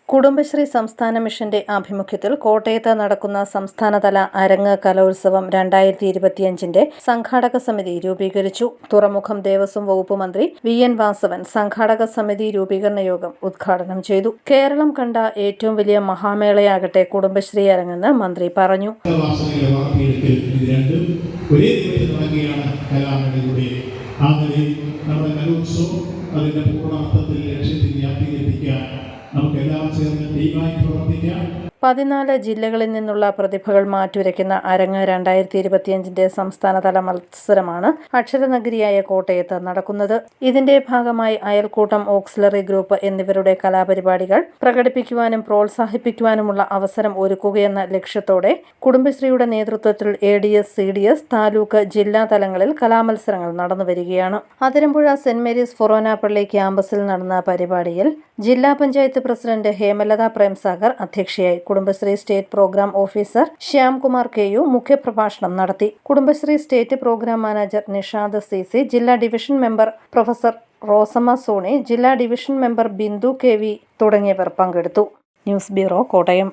കുടുംബശ്രീ സംസ്ഥാന മിഷന്റെ ആഭിമുഖ്യത്തിൽ കോട്ടയത്ത് നടക്കുന്ന സംസ്ഥാനതല അരങ്ങ് കലോത്സവം 2025 സംഘാടക സമിതി രൂപീകരിച്ചു. തുറമുഖം ദേവസ്വം വകുപ്പ് മന്ത്രി VN വാസവൻ സംഘാടക സമിതി രൂപീകരണ യോഗം ഉദ്ഘാടനം ചെയ്തു. കേരളം കണ്ട ഏറ്റവും വലിയ മഹാമേളയാകട്ടെ കുടുംബശ്രീ അരങ്ങെന്ന് മന്ത്രി പറഞ്ഞു. അതിന്റെ പൂർണ്ണാർത്ഥത്തിൽ ലക്ഷ്യത്തിൽ വ്യാപ്തീകരിപ്പിക്കാൻ നമുക്കെല്ലാം ചേർന്ന് ടീമായി പ്രവർത്തിക്കാം. 14 ജില്ലകളിൽ നിന്നുള്ള പ്രതിഭകൾ മാറ്റുരയ്ക്കുന്ന അരങ്ങ് 2025 സംസ്ഥാനതല മത്സരമാണ് അക്ഷരനഗരിയായ കോട്ടയത്ത് നടക്കുന്നത്. ഇതിന്റെ ഭാഗമായി അയൽക്കൂട്ടം, ഓക്സിലറി ഗ്രൂപ്പ് എന്നിവരുടെ കലാപരിപാടികൾ പ്രകടിപ്പിക്കുവാനും പ്രോത്സാഹിപ്പിക്കുവാനുമുള്ള അവസരം ഒരുക്കുകയെന്ന ലക്ഷ്യത്തോടെ കുടുംബശ്രീയുടെ നേതൃത്വത്തിൽ ADS, CDS, താലൂക്ക്, ജില്ലാ തലങ്ങളിൽ കലാമത്സരങ്ങൾ നടന്നുവരികയാണ്. അതിരമ്പുഴ സെന്റ് മേരീസ് ഫൊറോന പള്ളി ക്യാമ്പസിൽ നടന്ന പരിപാടിയിൽ ജില്ലാ പഞ്ചായത്ത് പ്രസിഡന്റ് ഹേമലത പ്രേംസാഗർ അധ്യക്ഷയായി. Kudumbashree state programme officer Shyamkumar KU മുഖ്യപ്രഭാഷണം നടത്തി. Kudumbashree state programme manager Nishad CC, ജില്ലാ division member professor Rosamma Soni, ജില്ലാ ഡിവിഷൻ മെമ്പർ ബിന്ദു KV തുടങ്ങിയവർ പങ്കെടുത്തു. News bureau, Kottayam.